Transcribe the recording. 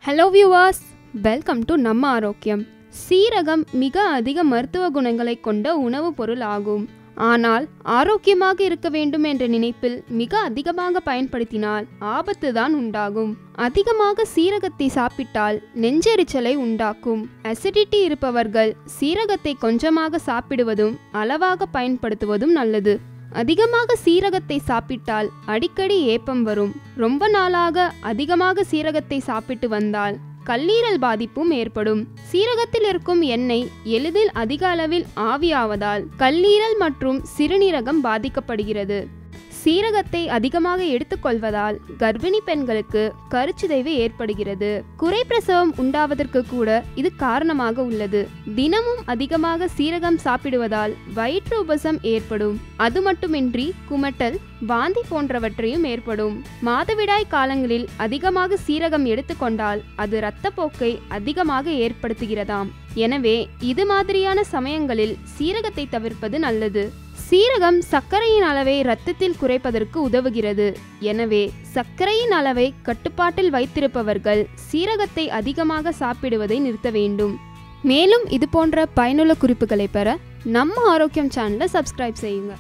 Hello viewers, welcome to நம்ம ஆரோக்கியம். சீரகம் மிக அதிக மருத்துவ குணங்களை கொண்ட உணவுப் பொருள் ஆகும். ஆனால் ஆரோக்கியமாக இருக்க வேண்டும் என்ற நினைப்பில் மிக அதிகமாக பயன்படுத்தினால் ஆபத்து தான் உண்டாகும். அதிகமாக சீரகத்தை சாப்பிட்டால் நெஞ்செரிச்சலை உண்டாக்கும். அசிடிட்டி இருப்பவர்கள் சீரகத்தை கொஞ்சமாக சாப்பிடுவதும் அளவாக பயன்படுத்துவதும் நல்லது. அதிகமாக சீரகத்தை சாப்பிட்டால் அடிக்கடி ஏப்பம் வரும். ரொம்ப நாளாக அதிகமாக சீரகத்தை சாப்பிட்டு வந்தால் கல்லீரல் பாதிப்பும் ஏற்படும். சீரகத்தில் இருக்கும் எண்ணெய் எளிதில் அதிக அளவில் ஆவியாவதால் கல்லீரல் மற்றும் சிறுநீரகம் பாதிக்கப்படுகிறது. சீரகத்தை அதிகமாக எடுத்துக்கொள்வதால் கர்ப்பிணி பெண்களுக்கு கருச்சிதைவு ஏற்படுகிறது. குறைப்பிரசவம் உண்டாவதற்கு கூட இது காரணமாக உள்ளது. தினமும் அதிகமாக சீரகம் சாப்பிடுவதால் வயிற்று உபசம் ஏற்படும். அது மட்டுமின்றி குமட்டல், வாந்தி போன்றவற்றையும் ஏற்படும். மாதவிடாய் காலங்களில் அதிகமாக சீரகம் எடுத்துக்கொண்டால் அது இரத்தப்போக்கை அதிகமாக ஏற்படுத்துகிறதாம். எனவே இது மாதிரியான சமயங்களில் சீரகத்தை தவிர்ப்பது நல்லது. சீரகம் சர்க்கரையின் அளவை இரத்தத்தில் குறைப்பதற்கு உதவுகிறது. எனவே சர்க்கரையின் அளவை கட்டுப்பாட்டில் வைத்திருப்பவர்கள் சீரகத்தை அதிகமாக சாப்பிடுவதை நிறுத்த வேண்டும். மேலும் இது போன்ற பயனுள்ள குறிப்புகளை பெற நம்ம ஆரோக்கியம் சேனலை சப்ஸ்கிரைப் செய்யுங்க.